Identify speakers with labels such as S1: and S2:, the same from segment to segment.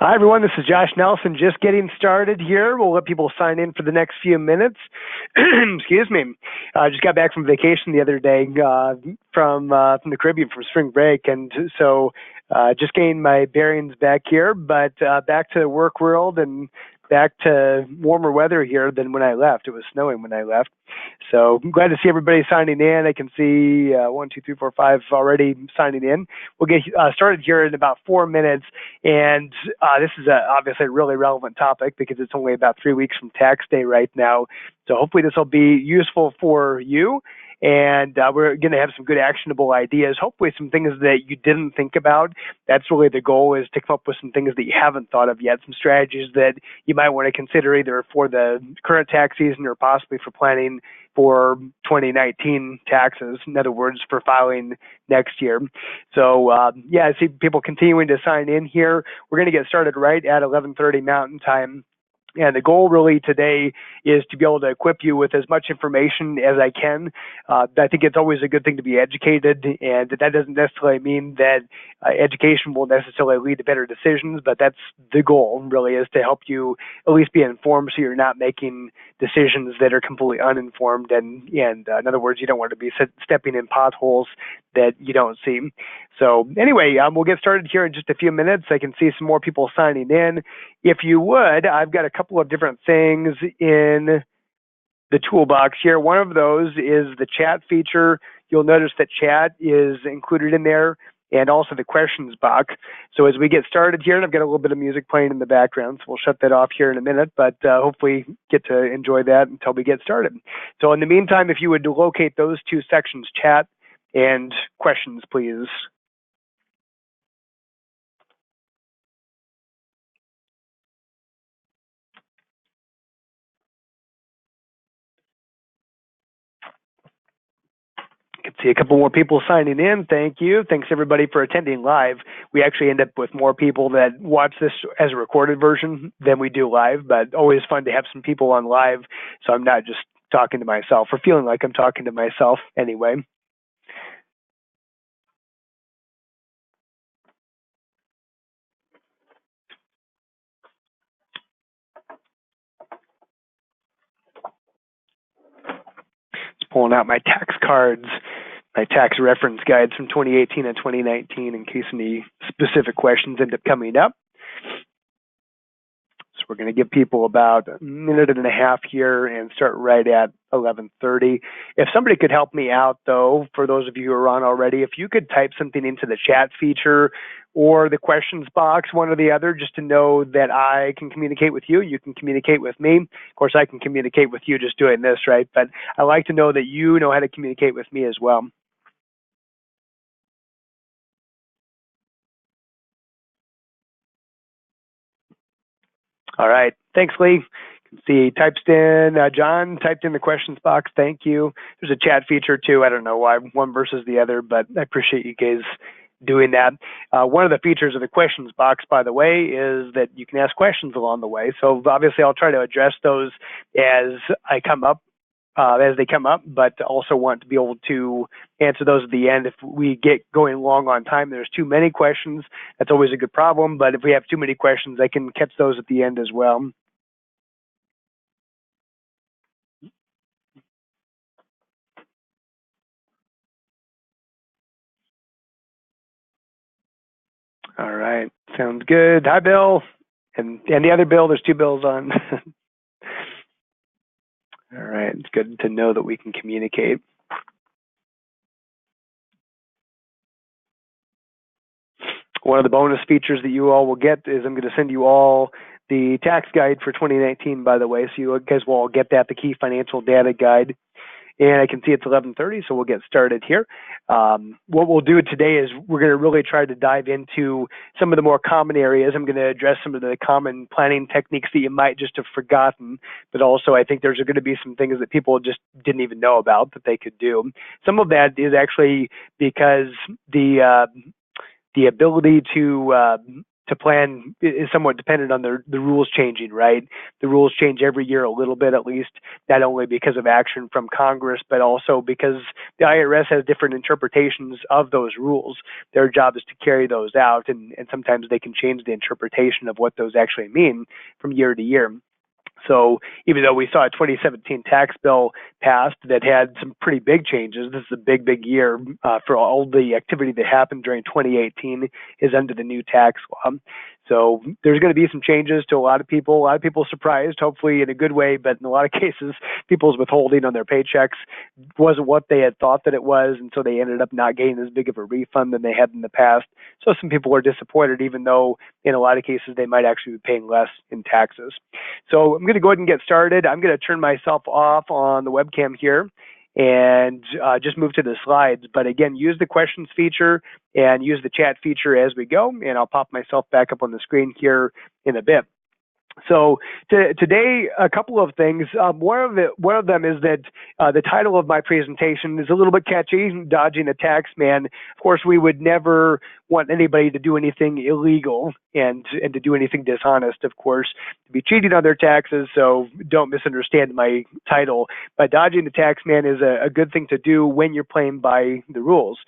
S1: Hi, everyone. This is Josh Nelson. Just getting started here. We'll let people sign in for the next few minutes. Excuse me. I just got back from vacation the other day from the Caribbean, from spring break, and so just getting my bearings back here. But back to the work world and back to warmer weather here than when I left. It was snowing when I left. So I'm glad to see everybody signing in. I can see 1, 2, 3, 4, 5 already signing in. We'll get started here in about 4 minutes. And this is obviously a really relevant topic because it's only about 3 weeks from tax day right now. So hopefully this will be useful for you. And we're going to have some good actionable ideas, hopefully some things that you didn't think about. That's really the goal, is to come up with some things that you haven't thought of yet, some strategies that you might want to consider either for the current tax season or possibly for planning for 2019 taxes, in other words, for filing next year. So, yeah, I see people continuing to sign in here. We're going to get started right at 11:30 Mountain Time. And the goal really today is to be able to equip you with as much information as I can. I think it's always a good thing to be educated, and that doesn't necessarily mean that education will necessarily lead to better decisions, but that's the goal really, is to help you at least be informed so you're not making decisions that are completely uninformed. And in other words, you don't want to be stepping in potholes that you don't see. So anyway, we'll get started here in just a few minutes. I can see some more people signing in. If you would, I've got a couple of different things in the toolbox here. One of those is the chat feature. You'll notice that chat is included in there, and also the questions box. So as we get started here, and I've got a little bit of music playing in the background, so we'll shut that off here in a minute, but hopefully get to enjoy that until we get started. So in the meantime, if you would locate those two sections, chat and questions, please. I can see a couple more people signing in. Thank you. Thanks, everybody, for attending live. We actually end up with more people that watch this as a recorded version than we do live, but always fun to have some people on live, so I'm not just talking to myself, or feeling like I'm talking to myself anyway. Just pulling out my tax cards, my tax reference guides from 2018 and 2019 in case any specific questions end up coming up. So we're going to give people about a minute and a half here and start right at 11:30. If somebody could help me out, though, for those of you who are on already, if you could type something into the chat feature or the questions box, one or the other, just to know that I can communicate with you. You can communicate with me. Of course, I can communicate with you just doing this, right? But I like to know that you know how to communicate with me as well. All right. Thanks, Lee. See, John typed in the questions box. Thank you. There's a chat feature too. I don't know why one versus the other, but I appreciate you guys doing that. One of the features of the questions box, by the way, is that you can ask questions along the way. So obviously I'll try to address those as they come up, but also want to be able to answer those at the end. If we get going long on time, there's too many questions. That's always a good problem, but if we have too many questions, I can catch those at the end as well. All right, sounds good. Hi, Bill. And the other Bill, there's two Bills on. All right, it's good to know that we can communicate. One of the bonus features that you all will get is I'm going to send you all the tax guide for 2019, by the way, so you guys will all get that, the key financial data guide. And I can see it's 11:30, so we'll get started here. What we'll do today is we're going to really try to dive into some of the more common areas. I'm going to address some of the common planning techniques that you might just have forgotten, but also I think there's going to be some things that people just didn't even know about that they could do. Some of that is actually because the ability to to plan is somewhat dependent on the rules changing, right? The rules change every year a little bit, at least, not only because of action from Congress, but also because the IRS has different interpretations of those rules. Their job is to carry those out, and sometimes they can change the interpretation of what those actually mean from year to year. So even though we saw a 2017 tax bill passed that had some pretty big changes, this is a big, big year for all the activity that happened during 2018 is under the new tax law. So there's going to be some changes to a lot of people. A lot of people surprised, hopefully in a good way, but in a lot of cases, people's withholding on their paychecks wasn't what they had thought that it was, and so they ended up not getting as big of a refund than they had in the past. So some people are disappointed, even though in a lot of cases they might actually be paying less in taxes. So I'm going to go ahead and get started. I'm going to turn myself off on the webcam here and just move to the slides. But again, use the questions feature and use the chat feature as we go, and I'll pop myself back up on the screen here in a bit. So today, a couple of things. One of them is that the title of my presentation is a little bit catchy, Dodging the Tax Man. Of course, we would never want anybody to do anything illegal and to do anything dishonest, of course, to be cheating on their taxes, so don't misunderstand my title. But Dodging the Tax Man is a good thing to do when you're playing by the rules.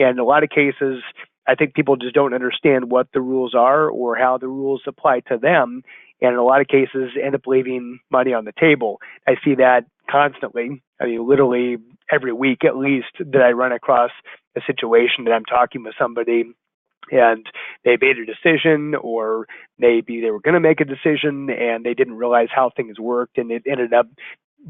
S1: And in a lot of cases, I think people just don't understand what the rules are or how the rules apply to them, and in a lot of cases end up leaving money on the table. I see that constantly. I mean, literally every week at least that I run across a situation that I'm talking with somebody and they made a decision, or maybe they were going to make a decision and they didn't realize how things worked, and it ended up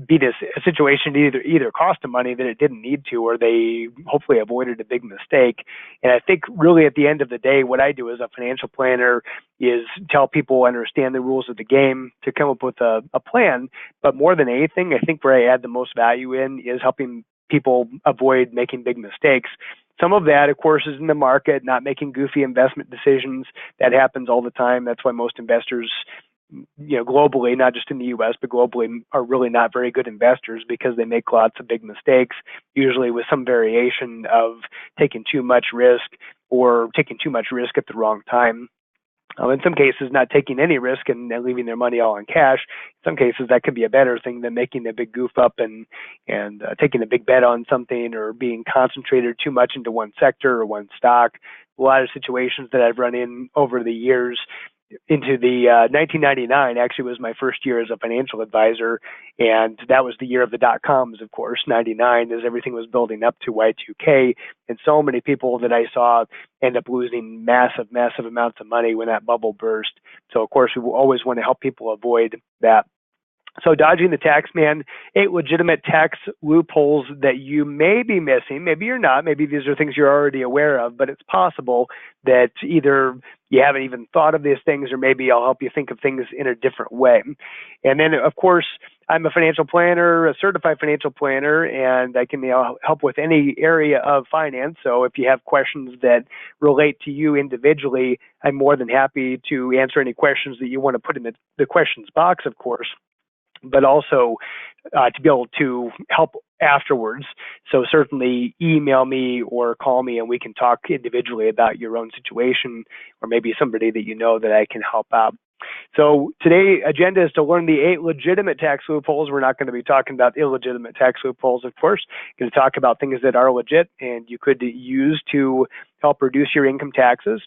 S1: being a situation either cost them money that it didn't need to, or they hopefully avoided a big mistake. And I think really at the end of the day, what I do as a financial planner is tell people understand the rules of the game to come up with a plan. But more than anything, I think where I add the most value in is helping people avoid making big mistakes. Some of that, of course, is in the market, not making goofy investment decisions. That happens all the time. That's why most investors, globally, not just in the U.S., but globally, are really not very good investors because they make lots of big mistakes, usually with some variation of taking too much risk or taking too much risk at the wrong time. In some cases, not taking any risk and leaving their money all in cash. In some cases, that could be a better thing than making a big goof up and taking a big bet on something, or being concentrated too much into one sector or one stock. A lot of situations that I've run in over the years. Into the 1999 actually was my first year as a financial advisor, and that was the year of the dot-coms, of course, 99, as everything was building up to Y2K, and so many people that I saw end up losing massive, massive amounts of money when that bubble burst. So, of course, we always want to help people avoid that. So dodging the tax man, 8 legitimate tax loopholes that you may be missing. Maybe you're not. Maybe these are things you're already aware of, but it's possible that either you haven't even thought of these things, or maybe I'll help you think of things in a different way. And then, of course, I'm a financial planner, a certified financial planner, and I can help with any area of finance. So if you have questions that relate to you individually, I'm more than happy to answer any questions that you want to put in the questions box, of course, but also to be able to help afterwards. So certainly email me or call me and we can talk individually about your own situation, or maybe somebody that you know that I can help out. So today's agenda is to learn the 8 legitimate tax loopholes. We're not going to be talking about illegitimate tax loopholes, of course. We're going to talk about things that are legit and you could use to help reduce your income taxes,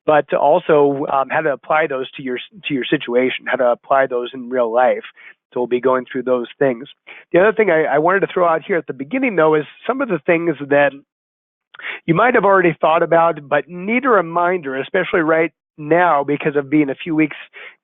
S1: but to also how to apply those to your situation, how to apply those in real life. So we'll be going through those things. The other thing I wanted to throw out here at the beginning, though, is some of the things that you might have already thought about, but need a reminder, especially right now because of being a few weeks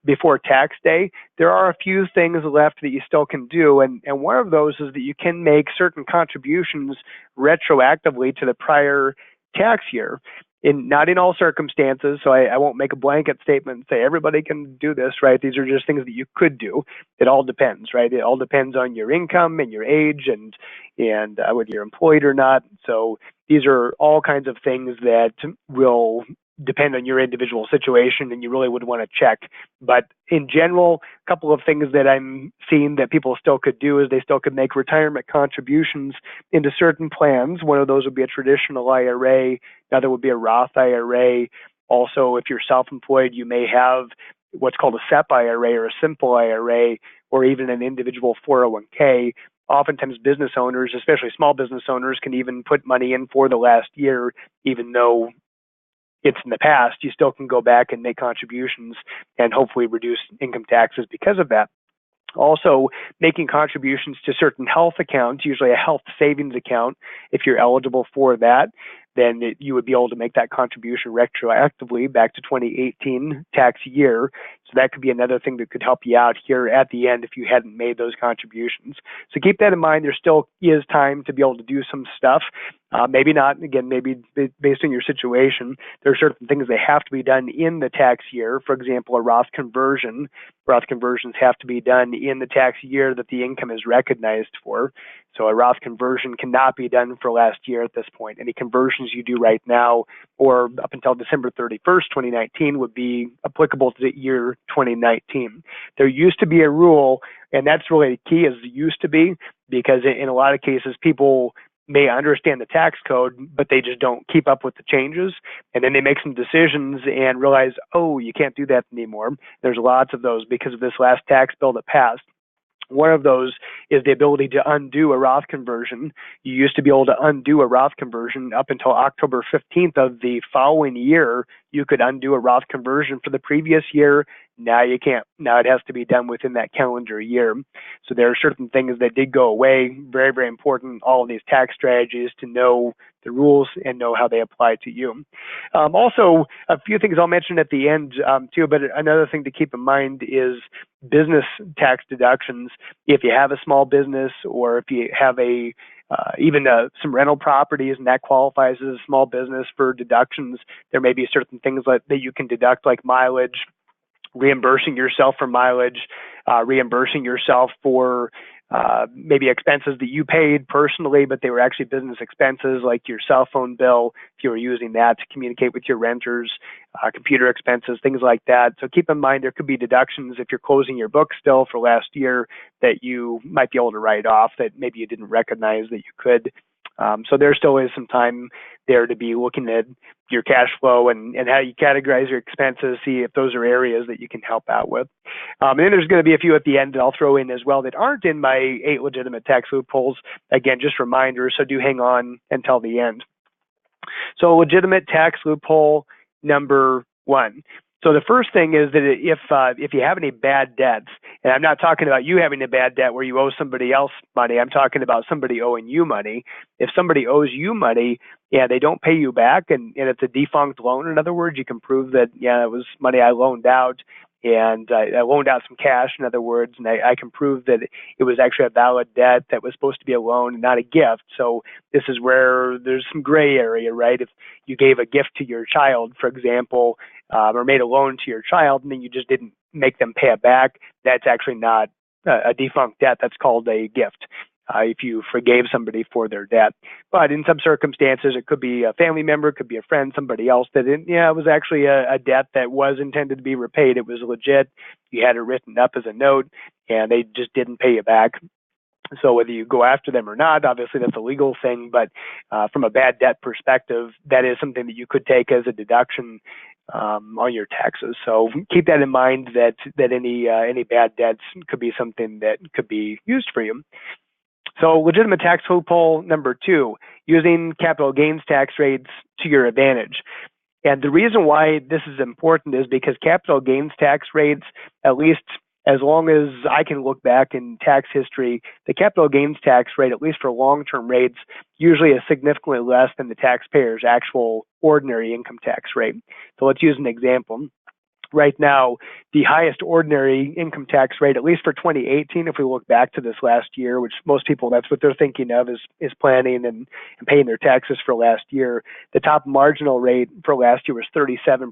S1: before tax day. There are a few things left that you still can do, and one of those is that you can make certain contributions retroactively to the prior tax year. Not in all circumstances, so I won't make a blanket statement and say everybody can do this, right? These are just things that you could do. It all depends, right? It all depends on your income and your age and whether you're employed or not. So these are all kinds of things that will depend on your individual situation, and you really would want to check. But in general, a couple of things that I'm seeing that people still could do is they still could make retirement contributions into certain plans. One of those would be a traditional IRA. Another would be a Roth IRA. Also, if you're self-employed, you may have what's called a SEP IRA or a simple IRA, or even an individual 401k. Oftentimes business owners, especially small business owners, can even put money in for the last year, even though it's in the past. You still can go back and make contributions and hopefully reduce income taxes because of that. Also, making contributions to certain health accounts, usually a health savings account, if you're eligible for that, then you would be able to make that contribution retroactively back to 2018 tax year. So that could be another thing that could help you out here at the end if you hadn't made those contributions. So keep that in mind. There still is time to be able to do some stuff. Maybe not, again, maybe based on your situation. There are certain things that have to be done in the tax year. For example, a Roth conversion. Roth conversions have to be done in the tax year that the income is recognized for. So a Roth conversion cannot be done for last year at this point. Any conversions you do right now or up until December 31st, 2019 would be applicable to the year 2019. There used to be a rule, and that's really the key, is used to be, because in a lot of cases people may understand the tax code, but they just don't keep up with the changes. And then they make some decisions and realize, oh, you can't do that anymore. There's lots of those because of this last tax bill that passed. One of those is the ability to undo a Roth conversion. You used to be able to undo a Roth conversion up until October 15th of the following year. You could undo a Roth conversion for the previous year. Now you can't. Now it has to be done within that calendar year. So there are certain things that did go away. Very, very important, all of these tax strategies, to know the rules and know how they apply to you. Also, a few things I'll mention at the end too, but another thing to keep in mind is business tax deductions. If you have a small business, or if you have even some rental properties and that qualifies as a small business, for deductions, there may be certain things that you can deduct, like mileage, reimbursing yourself for mileage, reimbursing yourself for maybe expenses that you paid personally, but they were actually business expenses, like your cell phone bill, if you were using that to communicate with your renters, computer expenses, things like that. So keep in mind there could be deductions if you're closing your book still for last year that you might be able to write off that maybe you didn't recognize that you could. So there still is some time there to be looking at your cash flow and how you categorize your expenses, see if those are areas that you can help out with. And then there's going to be a few at the end that I'll throw in as well that aren't in my 8 legitimate tax loopholes. Again, just reminders, so do hang on until the end. So legitimate tax loophole number 1. So the first thing is that if you have any bad debts, and I'm not talking about you having a bad debt where you owe somebody else money, I'm talking about somebody owing you money. If somebody owes you money and they don't pay you back, and it's a defunct loan, in other words, you can prove that, yeah, it was money I loaned out, and I loaned out some cash, in other words, and I can prove that it was actually a valid debt that was supposed to be a loan and not a gift. So this is where there's some gray area, right? If you gave a gift to your child, for example, or made a loan to your child, and then you just didn't make them pay it back, that's actually not a defunct debt. That's called a gift. If you forgave somebody for their debt. But in some circumstances, it could be a family member, it could be a friend, somebody else that, it was actually a debt that was intended to be repaid. It was legit. You had it written up as a note, and they just didn't pay you back. So whether you go after them or not, obviously that's a legal thing, but from a bad debt perspective, that is something that you could take as a deduction on your taxes. So keep that in mind, that any bad debts could be something that could be used for you. So legitimate tax loophole number 2, using capital gains tax rates to your advantage. And the reason why this is important is because capital gains tax rates, at least as long as I can look back in tax history, the capital gains tax rate, at least for long-term rates, usually is significantly less than the taxpayer's actual ordinary income tax rate. So let's use an example. Right now, the highest ordinary income tax rate, at least for 2018, if we look back to this last year, which most people, that's what they're thinking of, is planning and paying their taxes for last year. The top marginal rate for last year was 37%.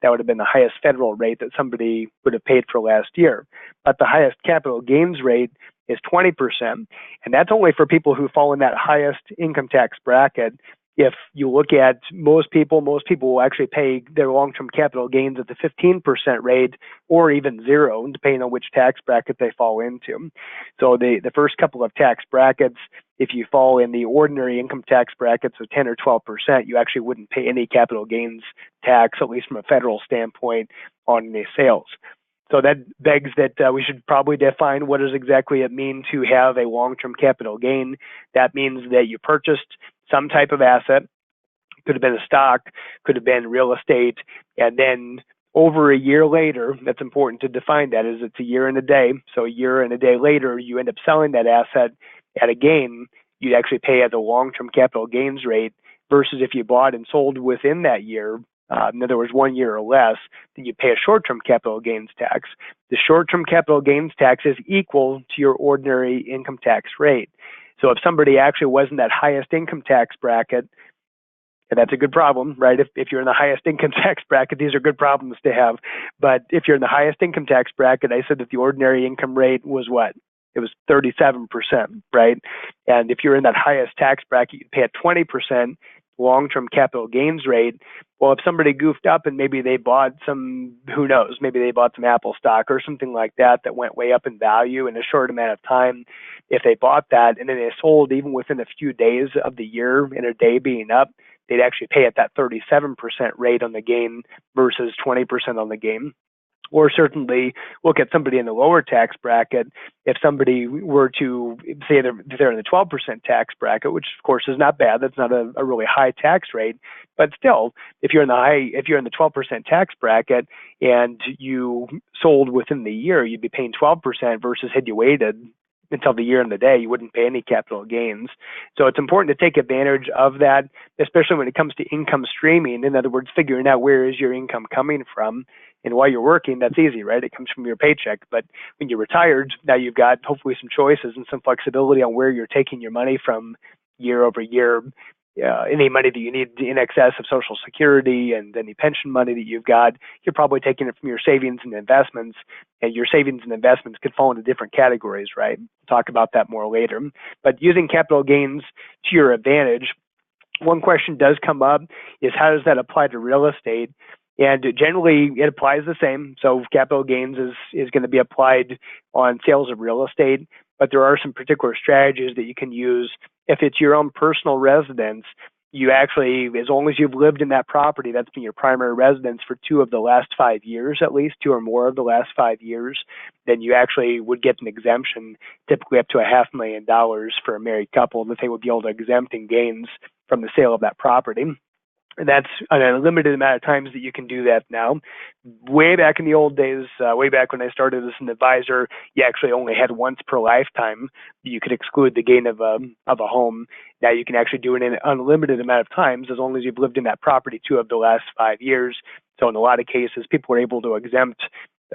S1: That would have been the highest federal rate that somebody would have paid for last year. But the highest capital gains rate is 20%, and that's only for people who fall in that highest income tax bracket. if you look at most people will actually pay their long-term capital gains at the 15% rate or even zero, depending on which tax bracket they fall into. So the first couple of tax brackets, if you fall in the ordinary income tax brackets of 10 or 12%, you actually wouldn't pay any capital gains tax, at least from a federal standpoint, on any sales. So that begs that we should probably define what does exactly it mean to have a long-term capital gain. That means that you purchased some type of asset, could have been a stock, could have been real estate, and then over a year later, that's important to define that, is it's a year and a day. So a year and a day later, you end up selling that asset at a gain, you'd actually pay at the long-term capital gains rate versus if you bought and sold within that year, in other words, 1 year or less, then you pay a short-term capital gains tax. The short-term capital gains tax is equal to your ordinary income tax rate. So if somebody actually was in that highest income tax bracket, and that's a good problem, right? If you're in the highest income tax bracket, these are good problems to have. But if you're in the highest income tax bracket, I said that the ordinary income rate was what? It was 37%, right? And if you're in that highest tax bracket, you pay a 20% long-term capital gains rate. Well, if somebody goofed up and maybe they bought some, who knows, maybe they bought some Apple stock or something like that that went way up in value in a short amount of time, if they bought that and then they sold even within a few days of the year in a day being up, they'd actually pay at that 37% rate on the gain versus 20% on the gain. Or certainly look at somebody in the lower tax bracket. If somebody were to say they're in the 12% tax bracket, which of course is not bad, that's not a really high tax rate, but still, if you're in the 12% tax bracket and you sold within the year, you'd be paying 12% versus had you waited until the year and the day, you wouldn't pay any capital gains. So it's important to take advantage of that, especially when it comes to income streaming. In other words, figuring out where is your income coming from. And while you're working, that's easy, right? It comes from your paycheck. But when you're retired, now you've got hopefully some choices and some flexibility on where you're taking your money from year over year. Any money that you need in excess of Social Security and any pension money that you've got, you're probably taking it from your savings and investments. And your savings and investments could fall into different categories, right? We'll talk about that more later. But using capital gains to your advantage, one question does come up is how does that apply to real estate? And generally, it applies the same. So capital gains is going to be applied on sales of real estate, but there are some particular strategies that you can use. If it's your own personal residence, you actually, as long as you've lived in that property, that's been your primary residence for 2 of the last 5 years, at least 2 or more of the last 5 years, then you actually would get an exemption, typically up to $500,000 for a married couple, that they would be able to exempt in gains from the sale of that property. And that's an unlimited amount of times that you can do that now. Way back in the old days, way back when I started as an advisor, you actually only had once per lifetime. You could exclude the gain of a home. Now you can actually do it in an unlimited amount of times as long as you've lived in that property 2 of the last 5 years. So in a lot of cases, people are able to exempt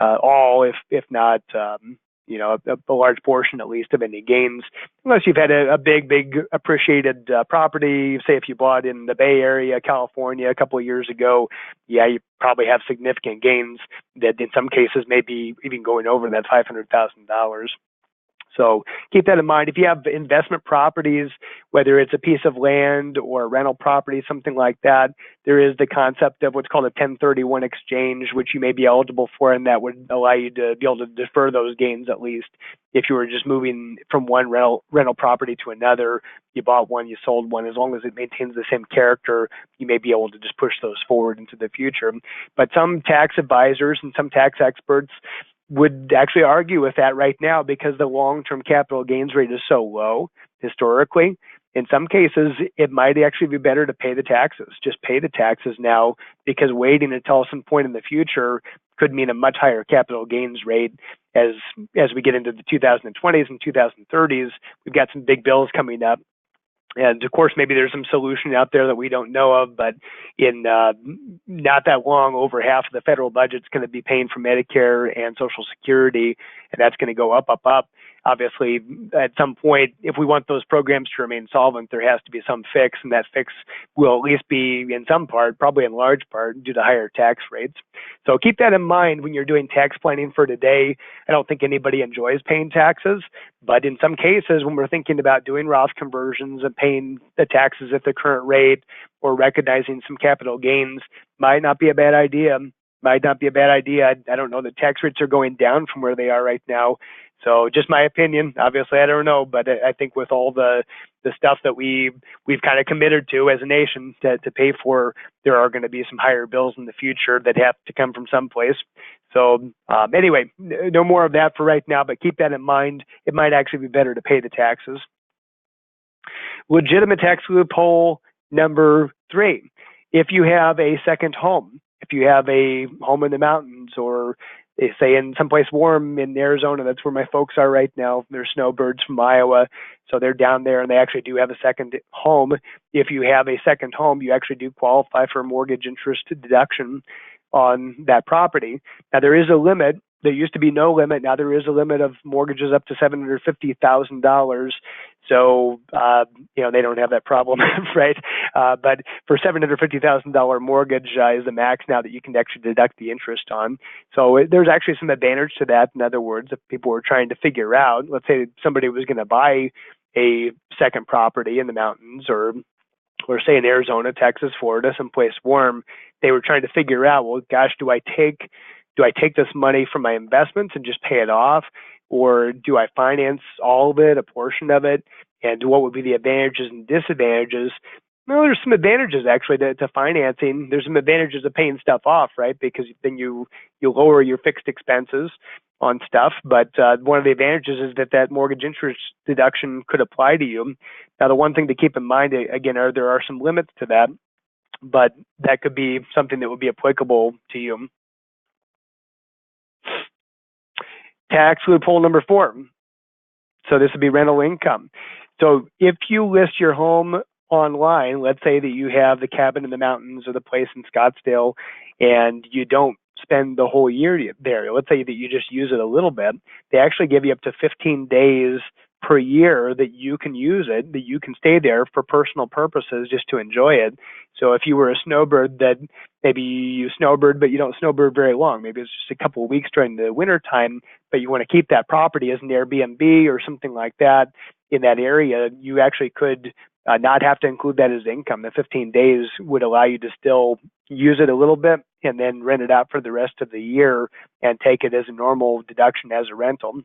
S1: all, if not a large portion at least of any gains, unless you've had a big appreciated property. Say if you bought in the Bay Area, California, a couple of years ago, yeah, you probably have significant gains that in some cases may be even going over that $500,000. So keep that in mind. If you have investment properties, whether it's a piece of land or a rental property, something like that, there is the concept of what's called a 1031 exchange, which you may be eligible for, and that would allow you to be able to defer those gains at least. If you were just moving from one rental property to another, you bought one, you sold one, as long as it maintains the same character, you may be able to just push those forward into the future. But some tax advisors and some tax experts would actually argue with that right now because the long-term capital gains rate is so low historically. In some cases, it might actually be better to pay the taxes. Just pay the taxes now, because waiting until some point in the future could mean a much higher capital gains rate as we get into the 2020s and 2030s. We've got some big bills coming up. And of course, maybe there's some solution out there that we don't know of, but in not that long, over half of the federal budget is going to be paying for Medicare and Social Security, and that's going to go up. obviously, at some point, if we want those programs to remain solvent, there has to be some fix, and that fix will at least be in some part, probably in large part, due to higher tax rates. So keep that in mind when you're doing tax planning for today. I don't think anybody enjoys paying taxes, but in some cases, when we're thinking about doing Roth conversions and paying the taxes at the current rate or recognizing some capital gains, might not be a bad idea. Might not be a bad idea. I don't know. The tax rates are going down from where they are right now. So just my opinion. Obviously, I don't know, but I think with all the stuff that we've kind of committed to as a nation to pay for, there are going to be some higher bills in the future that have to come from someplace. So anyway, no more of that for right now, but keep that in mind. It might actually be better to pay the taxes. Legitimate tax loophole number 3. If you have a second home, if you have a home in the mountains, or they say in someplace warm in Arizona, that's where my folks are right now. They're snowbirds from Iowa, so they're down there and they actually do have a second home. If you have a second home, you actually do qualify for a mortgage interest deduction on that property. Now, there is a limit. There used to be no limit. Now there is a limit of mortgages up to $750,000. So, they don't have that problem, right? But for $750,000 mortgage is the max now that you can actually deduct the interest on. So there's actually some advantage to that. In other words, if people were trying to figure out, let's say somebody was going to buy a second property in the mountains, or say in Arizona, Texas, Florida, someplace warm, they were trying to figure out, well, gosh, do I take this money from my investments and just pay it off, or do I finance all of it, a portion of it, and what would be the advantages and disadvantages? Well, there's some advantages actually to financing. There's some advantages of paying stuff off, right? Because then you lower your fixed expenses on stuff. But one of the advantages is that mortgage interest deduction could apply to you. Now, the one thing to keep in mind, again, there are some limits to that, but that could be something that would be applicable to you. Tax loophole number 4. So this would be rental income. So if you list your home online, let's say that you have the cabin in the mountains or the place in Scottsdale, and you don't spend the whole year there. Let's say that you just use it a little bit. They actually give you up to 15 days per year that you can use it, that you can stay there for personal purposes just to enjoy it. So if you were a snowbird that maybe you snowbird, but you don't snowbird very long, maybe it's just a couple of weeks during the winter time, but you want to keep that property as an Airbnb or something like that in that area, you actually could not have to include that as income. The 15 days would allow you to still use it a little bit and then rent it out for the rest of the year and take it as a normal deduction as a rental.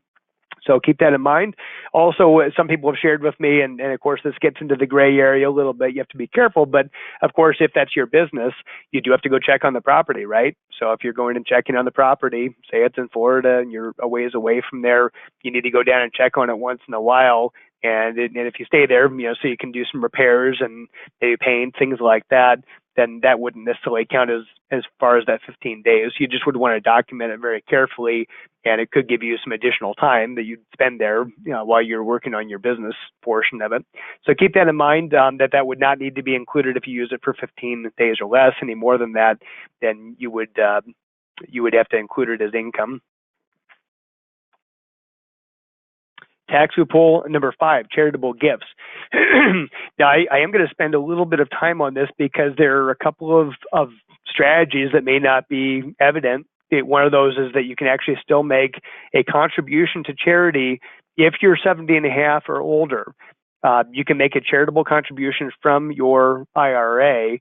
S1: So keep that in mind. Also, some people have shared with me, and of course, this gets into the gray area a little bit. You have to be careful. But of course, if that's your business, you do have to go check on the property, right? So if you're going and checking on the property, say it's in Florida and you're a ways away from there, you need to go down and check on it once in a while. And if you stay there, so you can do some repairs and maybe paint, things like that, then that wouldn't necessarily count as far as that 15 days. You just would want to document it very carefully, and it could give you some additional time that you'd spend there while you're working on your business portion of it. So keep that in mind, that would not need to be included if you use it for 15 days or less. Any more than that, then you would have to include it as income. Tax loophole number 5, charitable gifts. Now, I am going to spend a little bit of time on this because there are a couple of strategies that may not be evident. One of those is that you can actually still make a contribution to charity if you're 70 and a half or older. You can make a charitable contribution from your IRA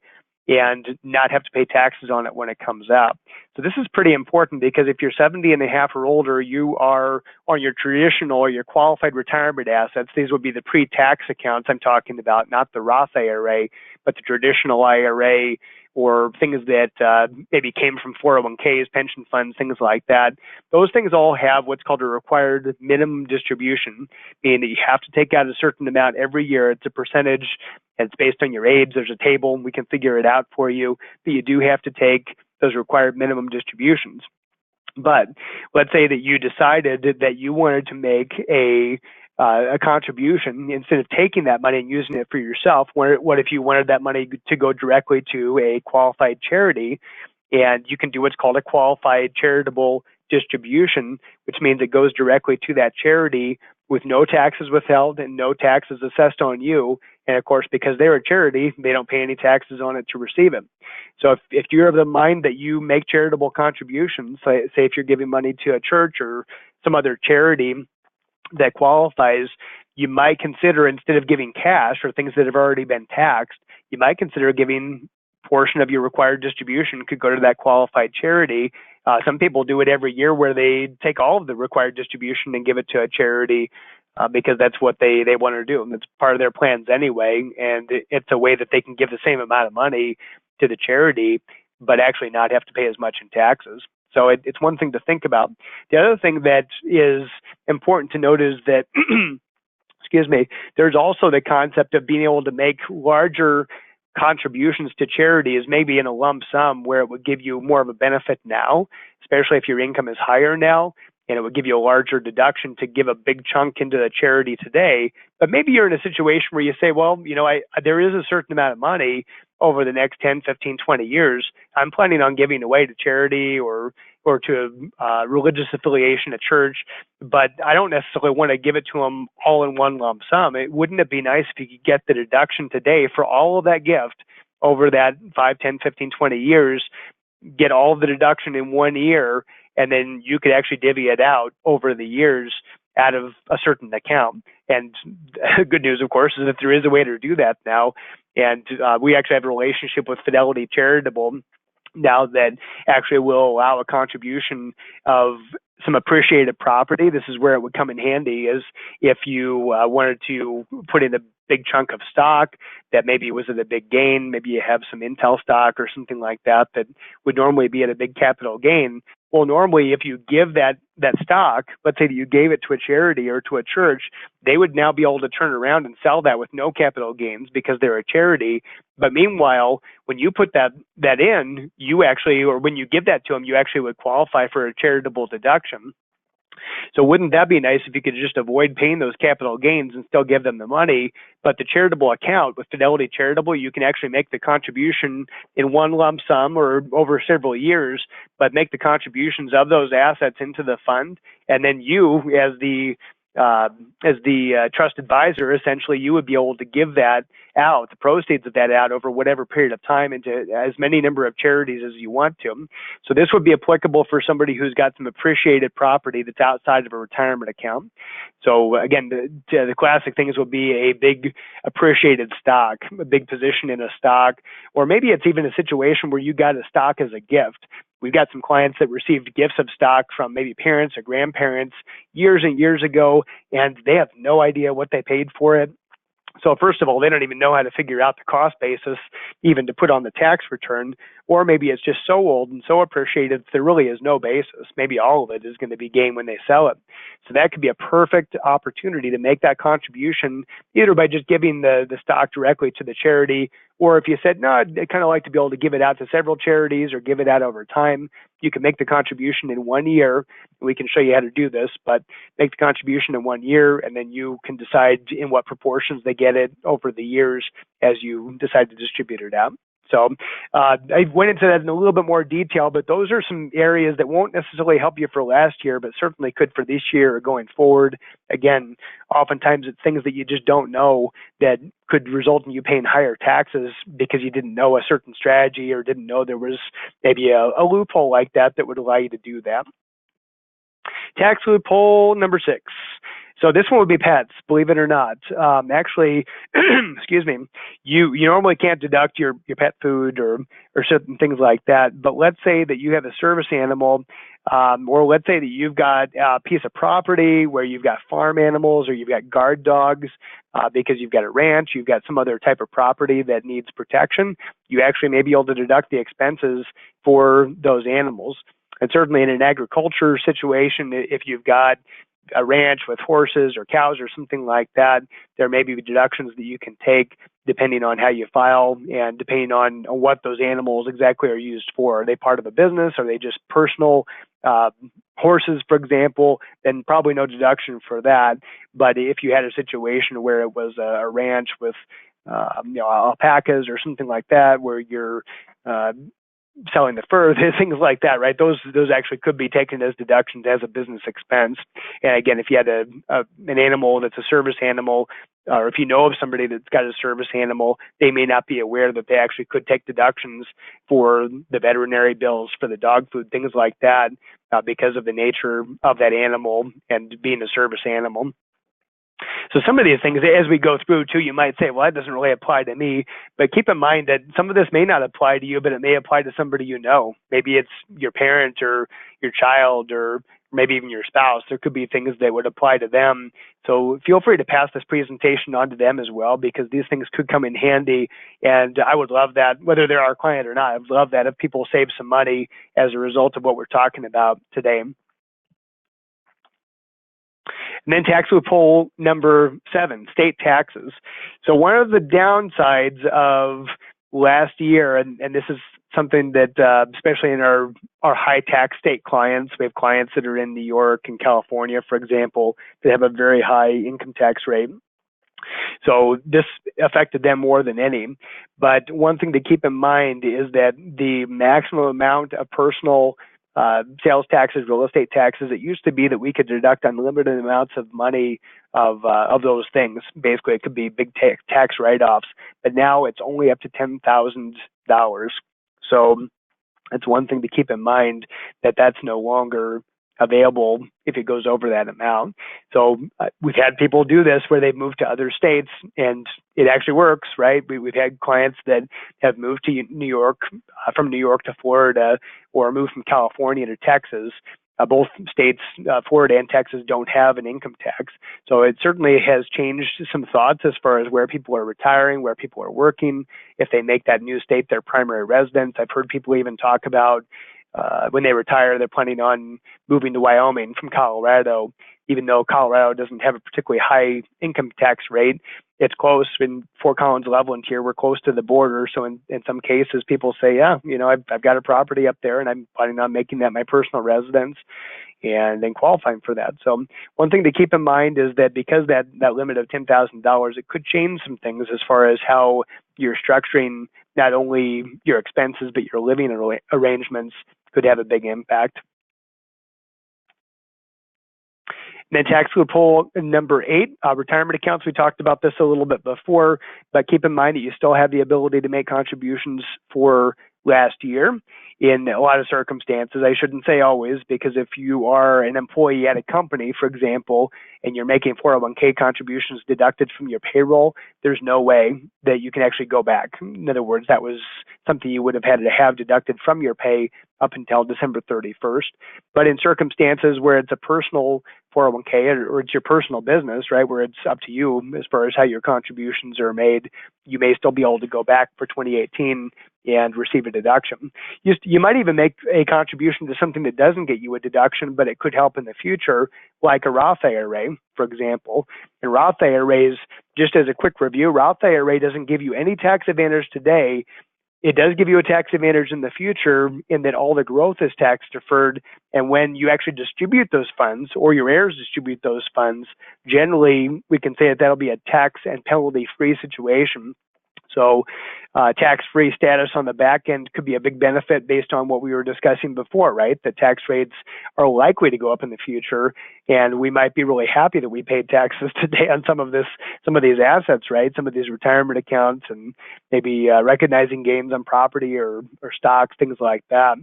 S1: and not have to pay taxes on it when it comes out. So this is pretty important because if you're 70 and a half or older, you are on your traditional or your qualified retirement assets. These would be the pre-tax accounts I'm talking about, not the Roth IRA, but the traditional IRA or things that maybe came from 401ks, pension funds, things like that. Those things all have what's called a required minimum distribution, meaning that you have to take out a certain amount every year. It's a percentage, and it's based on your age. There's a table, and we can figure it out for you, but you do have to take those required minimum distributions. But let's say that you decided that you wanted to make a contribution instead of taking that money and using it for yourself. What if you wanted that money to go directly to a qualified charity? And you can do what's called a qualified charitable distribution, which means it goes directly to that charity with no taxes withheld and no taxes assessed on you. And of course, because they're a charity, they don't pay any taxes on it to receive it. So if you're of the mind that you make charitable contributions, say if you're giving money to a church or some other charity that qualifies, you might consider, instead of giving cash or things that have already been taxed, you might consider giving portion of your required distribution could go to that qualified charity. Some people do it every year where they take all of the required distribution and give it to a charity because that's what they want to do. And it's part of their plans anyway. And it's a way that they can give the same amount of money to the charity, but actually not have to pay as much in taxes. So it's one thing to think about. The other thing that is important to note is that, excuse me, there's also the concept of being able to make larger contributions to charities, maybe in a lump sum, where it would give you more of a benefit now, especially if your income is higher now, and it would give you a larger deduction to give a big chunk into the charity today. But maybe you're in a situation where you say, well, there is a certain amount of money over the next 10, 15, 20 years. I'm planning on giving away to charity or to a religious affiliation, a church, but I don't necessarily want to give it to them all in one lump sum. Wouldn't it be nice if you could get the deduction today for all of that gift over that 5, 10, 15, 20 years, get all of the deduction in 1 year, and then you could actually divvy it out over the years out of a certain account. And good news, of course, is that there is a way to do that now. And we actually have a relationship with Fidelity Charitable now that actually will allow a contribution of some appreciated property. This is where it would come in handy, is if you wanted to put in a big chunk of stock that maybe was at a big gain, maybe you have some Intel stock or something like that that would normally be at a big capital gain. Well, normally, if you give that stock, let's say that you gave it to a charity or to a church, they would now be able to turn around and sell that with no capital gains because they're a charity. But meanwhile, when you put that in, you actually, or when you give that to them, you actually would qualify for a charitable deduction. So wouldn't that be nice if you could just avoid paying those capital gains and still give them the money? But the charitable account with Fidelity Charitable, you can actually make the contribution in one lump sum or over several years, but make the contributions of those assets into the fund. And then you, as the trust advisor, essentially you would be able to give that out, the proceeds of that out over whatever period of time into as many number of charities as you want to. So this would be applicable for somebody who's got some appreciated property that's outside of a retirement account. So again, the classic things would be a big appreciated stock, a big position in a stock, or maybe it's even a situation where you got a stock as a gift. We've got some clients that received gifts of stock from maybe parents or grandparents years and years ago, and they have no idea what they paid for it. So first of all, they don't even know how to figure out the cost basis even to put on the tax return, or maybe it's just so old and so appreciated there really is no basis. Maybe all of it is going to be gain when they sell it. So that could be a perfect opportunity to make that contribution either by just giving the stock directly to the charity, or if you said, no, I'd kind of like to be able to give it out to several charities or give it out over time, you can make the contribution in 1 year. We can show you how to do this, but make the contribution in 1 year, and then you can decide in what proportions they get it over the years as you decide to distribute it out. So I went into that in a little bit more detail, but those are some areas that won't necessarily help you for last year, but certainly could for this year or going forward. Again, oftentimes it's things that you just don't know that could result in you paying higher taxes because you didn't know a certain strategy or didn't know there was maybe a loophole like that that would allow you to do that. Tax loophole number 6. So this one would be pets, believe it or not. Actually, excuse me, you normally can't deduct your pet food or certain things like that. But let's say that you have a service animal, or let's say that you've got a piece of property where you've got farm animals or you've got guard dogs because you've got a ranch, you've got some other type of property that needs protection. You actually may be able to deduct the expenses for those animals. And certainly in an agriculture situation, if you've got a ranch with horses or cows or something like that, there may be deductions that you can take depending on how you file and depending on what those animals exactly are used for. Are they part of a business? Are they just personal? Horses, for example, then probably no deduction for that. But if you had a situation where it was a ranch with alpacas or something like that, where you're selling the fur, things like that, right? Those actually could be taken as deductions as a business expense. And again, if you had an animal that's a service animal, or if you know of somebody that's got a service animal, they may not be aware that they actually could take deductions for the veterinary bills, for the dog food, things like that, because of the nature of that animal and being a service animal. So some of these things, as we go through too, you might say, well, that doesn't really apply to me. But keep in mind that some of this may not apply to you, but it may apply to somebody you know. Maybe it's your parent or your child or maybe even your spouse. There could be things that would apply to them. So feel free to pass this presentation on to them as well, because these things could come in handy. And I would love that, whether they're our client or not. I would love that if people save some money as a result of what we're talking about today. And then tax loophole number 7, state taxes. So one of the downsides of last year, and this is something that, especially in our high tax state clients, we have clients that are in New York and California, for example, that have a very high income tax rate. So this affected them more than any. But one thing to keep in mind is that the maximum amount of personal sales taxes, real estate taxes, it used to be that we could deduct unlimited amounts of money of those things. Basically, it could be big tax write-offs, but now it's only up to $10,000. So it's one thing to keep in mind that that's no longer available if it goes over that amount. So we've had people do this where they've moved to other states, and it actually works, right? We've had clients that have moved to New York, from New York to Florida, or moved from California to Texas. Both states, Florida and Texas, don't have an income tax. So it certainly has changed some thoughts as far as where people are retiring, where people are working, if they make that new state their primary residence. I've heard people even talk about when they retire, they're planning on moving to Wyoming from Colorado, even though Colorado doesn't have a particularly high income tax rate. It's close. In Fort Collins, Loveland here, we're close to the border. So in some cases, people say, yeah, I've got a property up there and I'm planning on making that my personal residence and then qualifying for that. So one thing to keep in mind is that because that limit of $10,000, it could change some things as far as how you're structuring not only your expenses, but your living arrangements could have a big impact. And then tax loophole number 8, retirement accounts. We talked about this a little bit before, but keep in mind that you still have the ability to make contributions for last year in a lot of circumstances. I shouldn't say always, because if you are an employee at a company, for example, and you're making 401k contributions deducted from your payroll, there's no way that you can actually go back. In other words, that was something you would have had to have deducted from your pay up until December 31st. But in circumstances where it's a personal 401k or it's your personal business, right, where it's up to you as far as how your contributions are made, you may still be able to go back for 2018 and receive a deduction. You might even make a contribution to something that doesn't get you a deduction, but it could help in the future, like a Roth IRA, for example. And Roth IRAs, just as a quick review, Roth IRA doesn't give you any tax advantage today. It does give you a tax advantage in the future in that all the growth is tax deferred. And when you actually distribute those funds, or your heirs distribute those funds, generally we can say that that'll be a tax and penalty-free situation. So tax-free status on the back end could be a big benefit based on what we were discussing before, right? That tax rates are likely to go up in the future, and we might be really happy that we paid taxes today on some of these assets, right? Some of these retirement accounts, and maybe recognizing gains on property or stocks, things like that.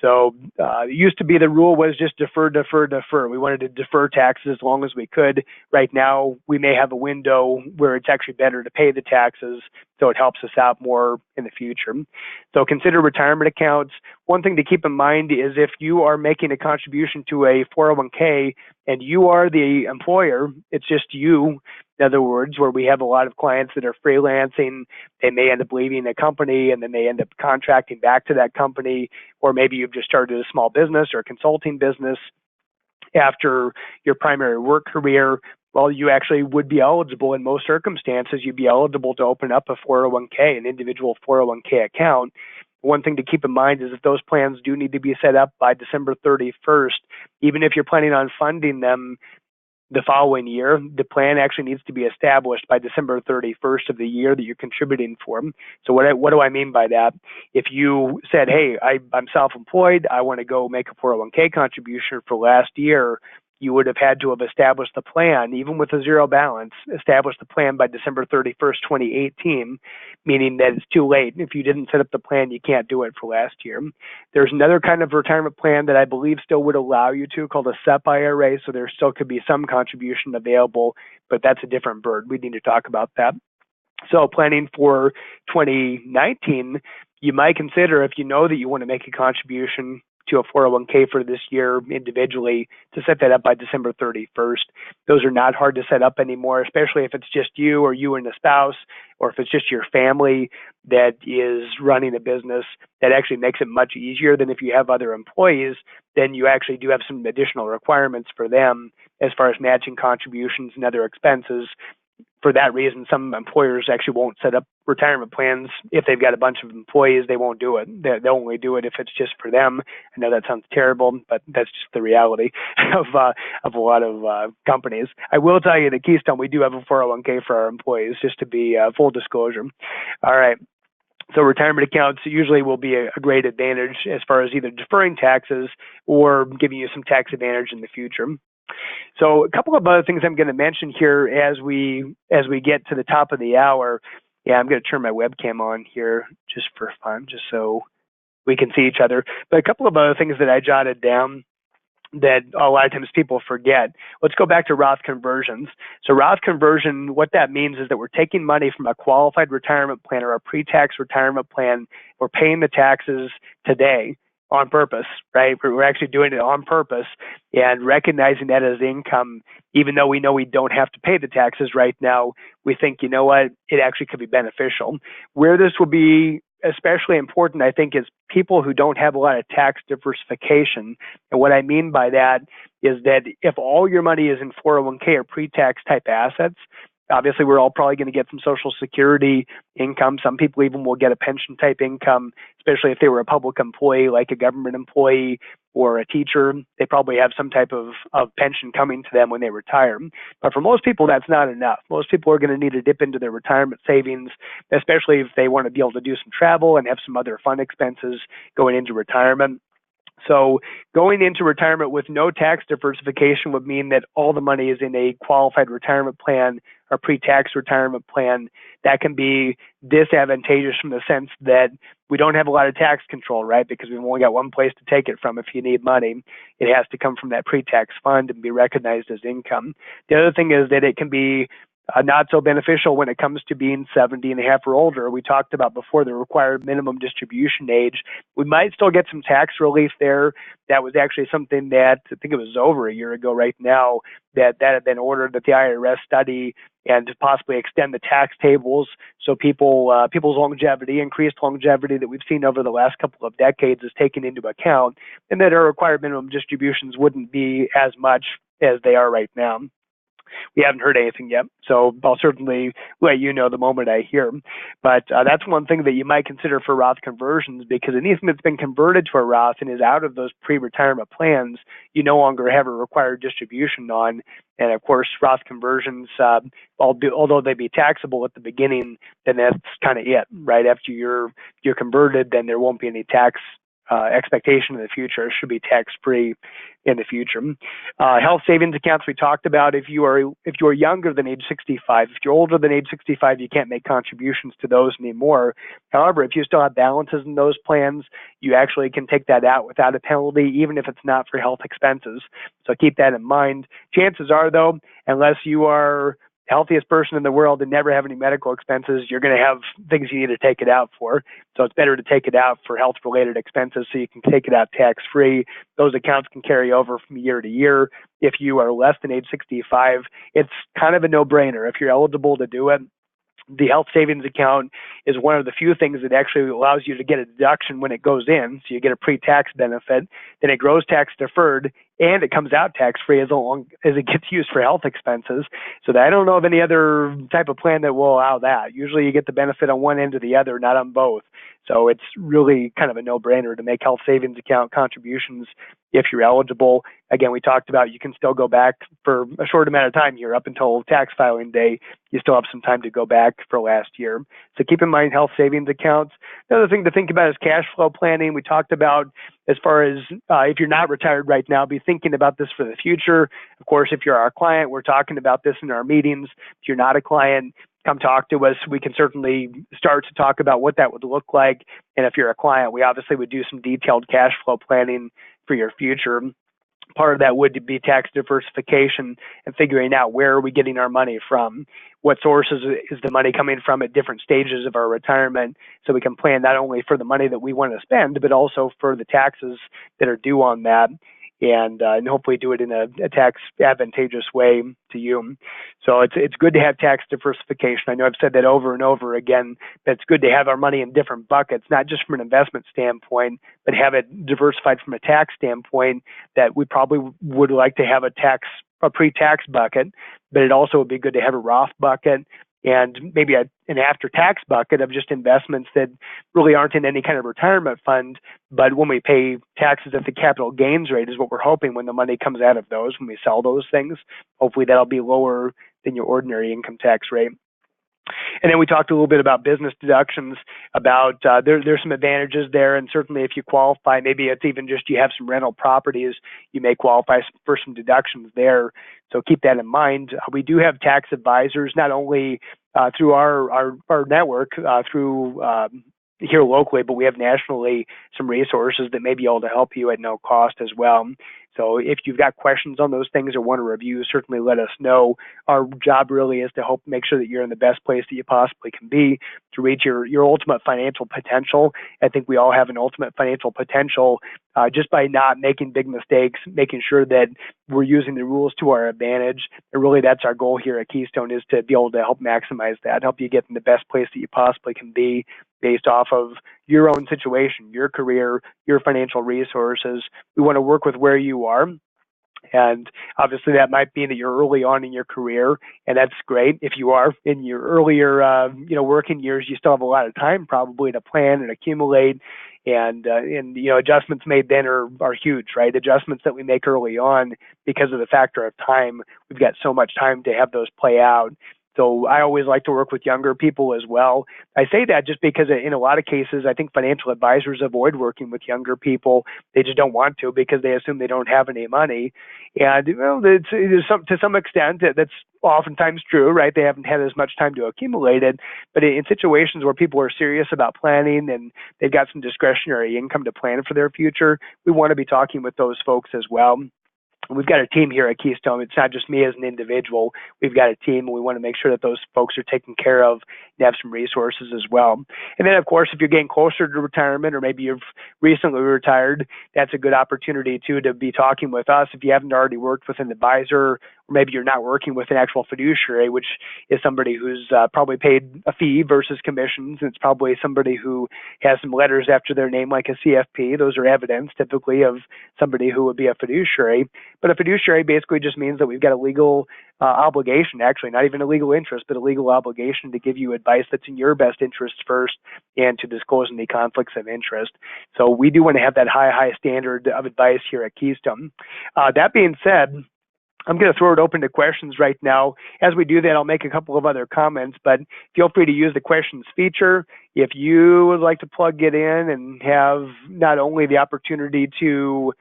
S1: So it used to be the rule was just defer, defer, defer. We wanted to defer taxes as long as we could. Right now, we may have a window where it's actually better to pay the taxes, so it helps us out more in the future. So consider retirement accounts. One thing to keep in mind is if you are making a contribution to a 401k and you are the employer, it's just you. In other words, where we have a lot of clients that are freelancing, they may end up leaving a company and then they end up contracting back to that company, or maybe you've just started a small business or a consulting business after your primary work career. Well, you actually would be eligible in most circumstances. You'd be eligible to open up a 401k, an individual 401k account. One thing to keep in mind is that those plans do need to be set up by December 31st. Even if you're planning on funding them the following year, the plan actually needs to be established by December 31st of the year that you're contributing for. So what do I mean by that? If you said, hey, I'm self-employed, I want to go make a 401k contribution for last year, you would have had to have established the plan, even with a zero balance, established the plan by December 31st, 2018, meaning that it's too late. If you didn't set up the plan, you can't do it for last year. There's another kind of retirement plan that I believe still would allow you to, called a SEP IRA, so there still could be some contribution available, but that's a different bird. We need to talk about that. So planning for 2019, you might consider, if you know that you want to make a contribution to a 401k for this year individually, to set that up by December 31st. Those are not hard to set up anymore, especially if it's just you or you and a spouse, or if it's just your family that is running a business. That actually makes it much easier than if you have other employees. Then you actually do have some additional requirements for them as far as matching contributions and other expenses. For that reason, some employers actually won't set up retirement plans. If they've got a bunch of employees, they won't do it. They'll only do it if it's just for them. I know that sounds terrible, but that's just the reality of a lot of companies. I will tell you that Keystone, we do have a 401k for our employees, just to be full disclosure. All right. So retirement accounts usually will be a great advantage as far as either deferring taxes or giving you some tax advantage in the future. So a couple of other things I'm going to mention here as we get to the top of the hour. Yeah, I'm going to turn my webcam on here just for fun, just so we can see each other. But a couple of other things that I jotted down that a lot of times people forget. Let's go back to Roth conversions. So Roth conversion, what that means is that we're taking money from a qualified retirement plan or a pre-tax retirement plan. We're paying the taxes today on purpose, right? We're actually doing it on purpose and recognizing that as income, even though we know we don't have to pay the taxes right now. We think, you know what, it actually could be beneficial. Where this will be especially important, I think, is people who don't have a lot of tax diversification. And what I mean by that is that if all your money is in 401k or pre-tax type assets, obviously we're all probably going to get some Social Security income. Some people even will get a pension type income, especially if they were a public employee, like a government employee or a teacher. They probably have some type of pension coming to them when they retire. But for most people, that's not enough. Most people are going to need to dip into their retirement savings, especially if they want to be able to do some travel and have some other fun expenses going into retirement. So going into retirement with no tax diversification would mean that all the money is in a qualified retirement plan or pre-tax retirement plan. That can be disadvantageous from the sense that we don't have a lot of tax control, right? Because we've only got one place to take it from if you need money. It has to come from that pre-tax fund and be recognized as income. The other thing is that it can be not so beneficial when it comes to being 70 and a half or older. We talked about before the required minimum distribution age. We might still get some tax relief there. That was actually something that I think it was over a year ago right now that had been ordered that the IRS study and to possibly extend the tax tables so people's longevity, increased longevity that we've seen over the last couple of decades is taken into account, and that our required minimum distributions wouldn't be as much as they are right now. We haven't heard anything yet, so I'll certainly let you know the moment I hear. But that's one thing that you might consider for Roth conversions, because anything that's been converted to a Roth and is out of those pre-retirement plans, you no longer have a required distribution on. And of course, Roth conversions, although they be taxable at the beginning, then that's kind of it, right? After you're converted, then there won't be any tax expectation in the future. It should be tax-free in the future. Health savings accounts we talked about. If you are younger than age 65, if you're older than age 65, you can't make contributions to those anymore. However, if you still have balances in those plans, you actually can take that out without a penalty, even if it's not for health expenses. So keep that in mind. Chances are, though, unless you are healthiest person in the world and never have any medical expenses, you're going to have things you need to take it out for. So it's better to take it out for health-related expenses so you can take it out tax-free. Those accounts can carry over from year to year. If you are less than age 65, it's kind of a no-brainer. If you're eligible to do it, the health savings account is one of the few things that actually allows you to get a deduction when it goes in. So you get a pre-tax benefit, then it grows tax deferred, and it comes out tax-free as long as it gets used for health expenses. So I don't know of any other type of plan that will allow that. Usually you get the benefit on one end or the other, not on both. So it's really kind of a no-brainer to make health savings account contributions if you're eligible. Again, we talked about you can still go back for a short amount of time here up until tax filing day. You still have some time to go back for last year. So keep in mind health savings accounts. Another thing to think about is cash flow planning. We talked about as far as if you're not retired right now, be thinking about this for the future. Of course, if you're our client, we're talking about this in our meetings. If you're not a client, come talk to us. We can certainly start to talk about what that would look like. And if you're a client, we obviously would do some detailed cash flow planning for your future. Part of that would be tax diversification and figuring out where are we getting our money from, what sources is the money coming from at different stages of our retirement, so we can plan not only for the money that we want to spend, but also for the taxes that are due on that, and hopefully do it in a tax advantageous way to you. So it's good to have tax diversification. I know I've said that over and over again, but it's good to have our money in different buckets, not just from an investment standpoint, but have it diversified from a tax standpoint, that we probably would like to have a pre-tax bucket, but it also would be good to have a Roth bucket and maybe an after-tax bucket of just investments that really aren't in any kind of retirement fund, but when we pay taxes at the capital gains rate is what we're hoping when the money comes out of those, when we sell those things. Hopefully that'll be lower than your ordinary income tax rate. And then we talked a little bit about business deductions, about there's some advantages there, and certainly if you qualify, maybe it's even just you have some rental properties, you may qualify for some deductions there. So keep that in mind. We do have tax advisors, not only through our network, through here locally, but we have nationally some resources that may be able to help you at no cost as well. So if you've got questions on those things or want to review, certainly let us know. Our job really is to help make sure that you're in the best place that you possibly can be to reach your ultimate financial potential. I think we all have an ultimate financial potential just by not making big mistakes, making sure that we're using the rules to our advantage. And really that's our goal here at Keystone, is to be able to help maximize that, help you get in the best place that you possibly can be based off of your own situation, your career, your financial resources. We want to work with where you are. And obviously that might be that you're early on in your career, and that's great. If you are in your earlier, working years, you still have a lot of time probably to plan and accumulate. And adjustments made then are huge, right? Adjustments that we make early on because of the factor of time. We've got so much time to have those play out. So I always like to work with younger people as well. I say that just because in a lot of cases, I think financial advisors avoid working with younger people. They just don't want to because they assume they don't have any money. And to some extent, that's oftentimes true, right? They haven't had as much time to accumulate it. But in situations where people are serious about planning and they've got some discretionary income to plan for their future, we want to be talking with those folks as well. We've got a team here at Keystone. It's not just me as an individual. We've got a team, and we want to make sure that those folks are taken care of and have some resources as well. And then, of course, if you're getting closer to retirement, or maybe you've recently retired, that's a good opportunity, too, to be talking with us. If you haven't already worked with an advisor, or maybe you're not working with an actual fiduciary, which is somebody who's probably paid a fee versus commissions. It's probably somebody who has some letters after their name, like a CFP. Those are evidence, typically, of somebody who would be a fiduciary. But a fiduciary basically just means that we've got a legal obligation, actually, not even a legal interest, but a legal obligation to give you advice that's in your best interest first and to disclose any conflicts of interest. So we do want to have that high standard of advice here at Keystone. That being said, I'm going to throw it open to questions right now. As we do that, I'll make a couple of other comments, but feel free to use the questions feature. If you would like to plug it in and have not only the opportunity to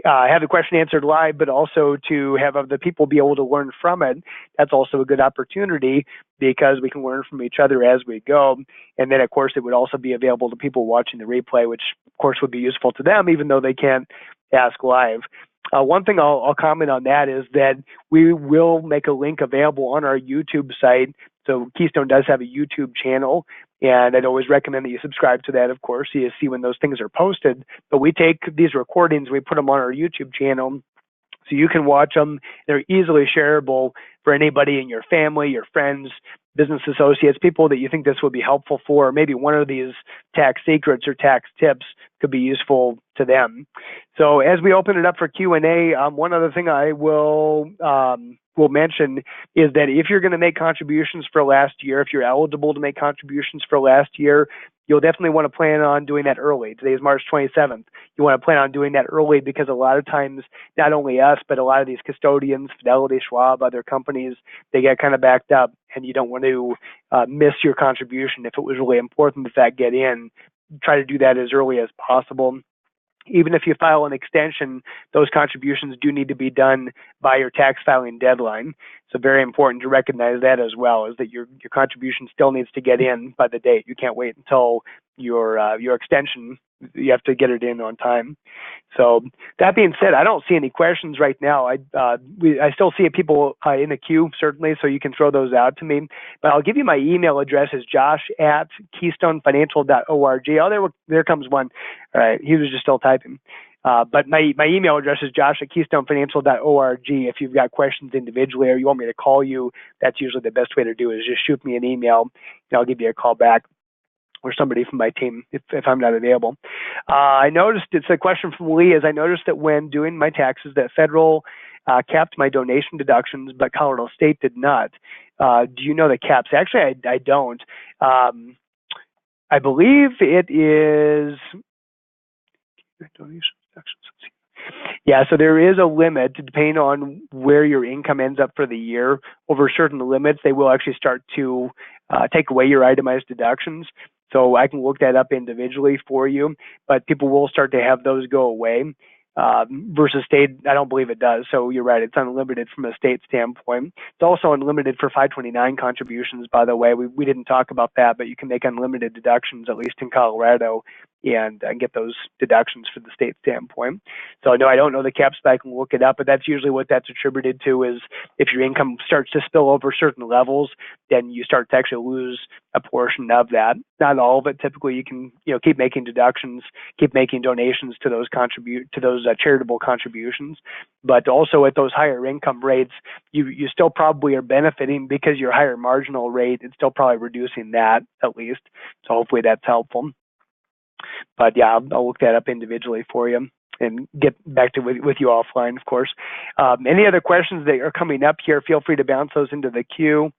S1: have the question answered live, but also to have other people be able to learn from it, that's also a good opportunity because we can learn from each other as we go. And then, of course, it would also be available to people watching the replay, which, of course, would be useful to them, even though they can't ask live. One thing I'll comment on that is that we will make a link available on our YouTube site. So Keystone does have a YouTube channel, and I'd always recommend that you subscribe to that, of course, so you see when those things are posted. But we take these recordings, we put them on our YouTube channel, so you can watch them. They're easily shareable for anybody in your family, your friends, business associates, people that you think this would be helpful for. Maybe one of these tax secrets or tax tips could be useful to them. So as we open it up for Q&A, one other thing I will mention is that if you're going to make contributions for last year, if you're eligible to make contributions for last year, you'll definitely want to plan on doing that early. Today is March 27th. You want to plan on doing that early because a lot of times, not only us, but a lot of these custodians, Fidelity, Schwab, other companies, they get kind of backed up, and you don't want to miss your contribution. If it was really important that get in, try to do that as early as possible. Even if you file an extension, those contributions do need to be done by your tax filing deadline. So very important to recognize that as well, is that your contribution still needs to get in by the date. You can't wait until your extension. You have to get it in on time. So that being said, I don't see any questions right now. I still see people in the queue, certainly, so you can throw those out to me. But I'll give you my email address is josh@keystonefinancial.org. Oh, there comes one. All right, he was just still typing. But my email address is josh@keystonefinancial.org. If you've got questions individually or you want me to call you, that's usually the best way to do it, is just shoot me an email, and I'll give you a call back, or somebody from my team if I'm not available. I noticed, it's a question from Lee, is I noticed that when doing my taxes that federal capped my donation deductions, but Colorado State did not. Do you know the caps? Actually, I don't. I believe it is donation deductions. Yeah, so there is a limit depending on where your income ends up for the year. Over certain limits, they will actually start to take away your itemized deductions. So I can look that up individually for you, but people will start to have those go away. Versus state, I don't believe it does. So you're right, it's unlimited from a state standpoint. It's also unlimited for 529 contributions, by the way. We didn't talk about that, but you can make unlimited deductions, at least in Colorado, and get those deductions for the state standpoint. So no, I don't know the caps, but I can look it up, but that's usually what that's attributed to, is if your income starts to spill over certain levels, then you start to actually lose a portion of that. Not all of it. Typically, you can keep making deductions, keep making donations to those charitable contributions, but also at those higher income rates, you still probably are benefiting because your higher marginal rate, it's still probably reducing that at least. So hopefully that's helpful. But yeah, I'll look that up individually for you and get back to with you offline, of course. Any other questions that are coming up here, feel free to bounce those into the queue.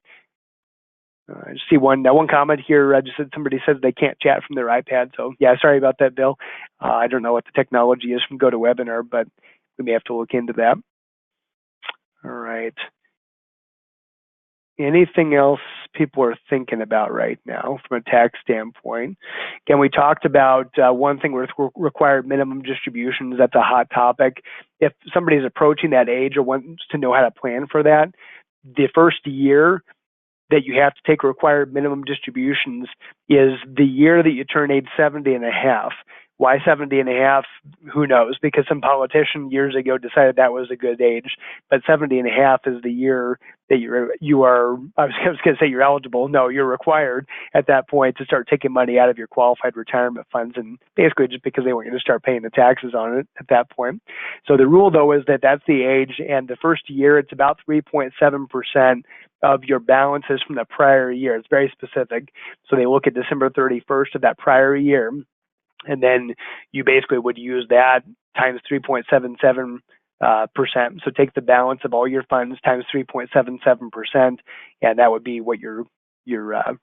S1: I see one comment here. Just said somebody says they can't chat from their iPad. So yeah, sorry about that, Bill. I don't know what the technology is from GoToWebinar, but we may have to look into that. All right. Anything else people are thinking about right now from a tax standpoint? Again, we talked about one thing with required minimum distributions. That's a hot topic. If somebody's approaching that age or wants to know how to plan for that, the first year that you have to take required minimum distributions is the year that you turn age 70 and a half. Why 70 and a half? Who knows? Because some politician years ago decided that was a good age. But 70 and a half is the year that you are, I was going to say you're eligible. No, you're required at that point to start taking money out of your qualified retirement funds, and basically just because they want you to start paying the taxes on it at that point. So the rule, though, is that that's the age, and the first year it's about 3.7% of your balances from the prior year. It's very specific. So they look at December 31st of that prior year, and then you basically would use that times 3.77%. So take the balance of all your funds times 3.77%, and that would be what your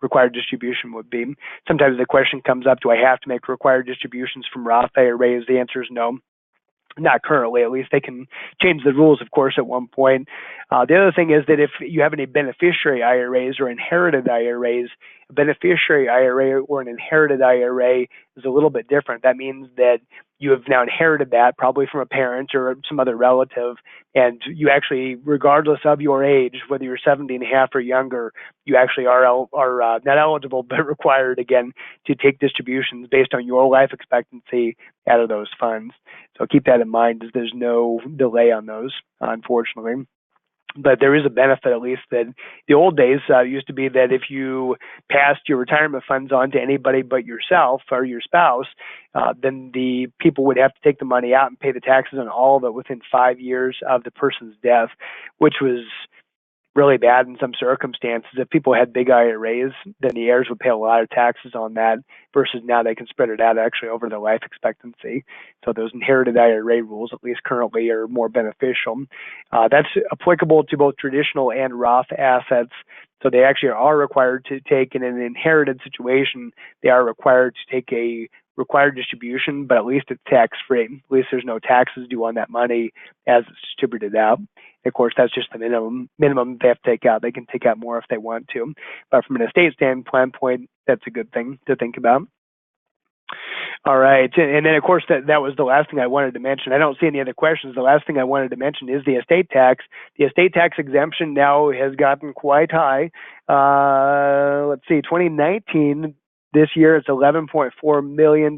S1: required distribution would be. Sometimes the question comes up, do I have to make required distributions from Roth IRAs? The answer is no. Not currently, at least. They can change the rules, of course, at one point. The other thing is that if you have any beneficiary IRAs or inherited IRAs, a beneficiary IRA or an inherited IRA is a little bit different. That means that you have now inherited that probably from a parent or some other relative, and you actually, regardless of your age, whether you're 70 and a half or younger, you actually are not eligible but required again to take distributions based on your life expectancy out of those funds. So keep that in mind, as there's no delay on those, unfortunately. But there is a benefit, at least, that the old days used to be that if you passed your retirement funds on to anybody but yourself or your spouse, then the people would have to take the money out and pay the taxes on all of it within 5 years of the person's death, which was really bad in some circumstances. If people had big IRAs, then the heirs would pay a lot of taxes on that versus now they can spread it out actually over their life expectancy. So those inherited IRA rules, at least currently, are more beneficial. That's applicable to both traditional and Roth assets. So they actually are required to take in an inherited situation, they are required to take a required distribution, but at least it's tax-free. At least there's no taxes due on that money as it's distributed out. Of course, that's just the minimum they have to take out. They can take out more if they want to. But from an estate standpoint, that's a good thing to think about. All right. And then, of course, that was the last thing I wanted to mention. I don't see any other questions. The last thing I wanted to mention is the estate tax. The estate tax exemption now has gotten quite high. Let's see, 2019, this year, it's $11.4 million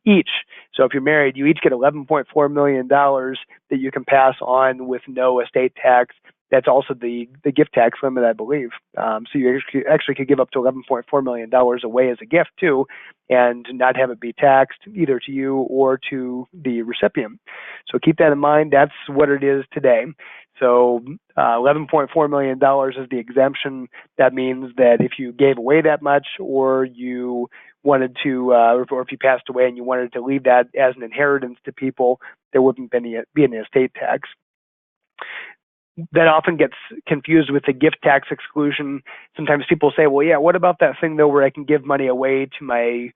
S1: each. So if you're married, you each get $11.4 million that you can pass on with no estate tax. That's also the gift tax limit, I believe. So you actually could give up to $11.4 million away as a gift, too, and not have it be taxed either to you or to the recipient. So keep that in mind. That's what it is today. So $11.4 million is the exemption. That means that if you gave away that much or you wanted to, or if you passed away and you wanted to leave that as an inheritance to people, there wouldn't be any estate tax. That often gets confused with the gift tax exclusion. Sometimes people say, well, yeah, what about that thing, though, where I can give money away to my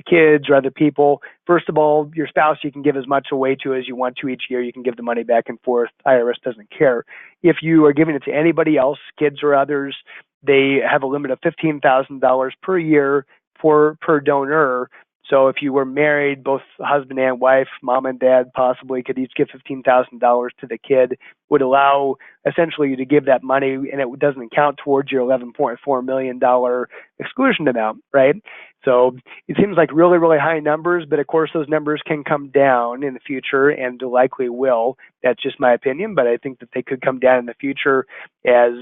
S1: kids or other people? First of all, your spouse you can give as much away to as you want to each year. You can give the money back and forth. IRS doesn't care. If you are giving it to anybody else, kids or others, they have a limit of $15,000 per year per donor. So if you were married, both husband and wife, mom and dad possibly could each give $15,000 to the kid, would allow essentially you to give that money, and it doesn't count towards your $11.4 million exclusion amount, right? So it seems like really, really high numbers, but of course those numbers can come down in the future and likely will. That's just my opinion, but I think that they could come down in the future as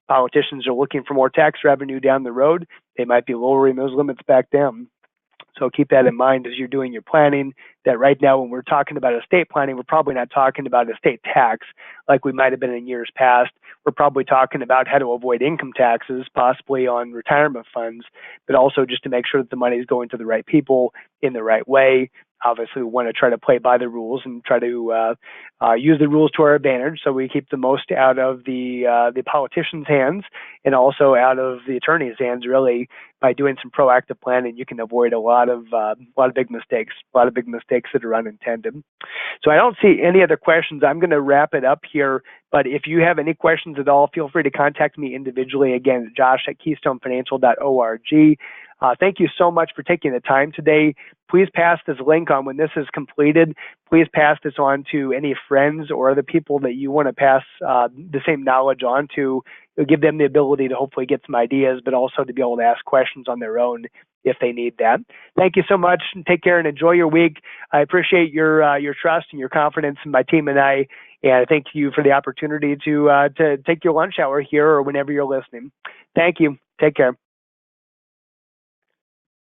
S1: politicians are looking for more tax revenue down the road. They might be lowering those limits back down. So keep that in mind as you're doing your planning, that right now when we're talking about estate planning, we're probably not talking about estate tax like we might have been in years past. We're probably talking about how to avoid income taxes, possibly on retirement funds, but also just to make sure that the money is going to the right people in the right way. Obviously, we want to try to play by the rules and try to use the rules to our advantage, so we keep the most out of the politicians' hands and also out of the attorneys' hands. Really, by doing some proactive planning, you can avoid a lot of big mistakes, that are unintended. So I don't see any other questions. I'm going to wrap it up here. But if you have any questions at all, feel free to contact me individually. Again, josh@keystonefinancial.org. Thank you so much for taking the time today. Please pass this link on when this is completed. Please pass this on to any friends or other people that you want to pass the same knowledge on to. It'll give them the ability to hopefully get some ideas, but also to be able to ask questions on their own if they need that. Thank you so much, and take care and enjoy your week. I appreciate your trust and your confidence in my team and I thank you for the opportunity to take your lunch hour here or whenever you're listening. Thank you. Take care.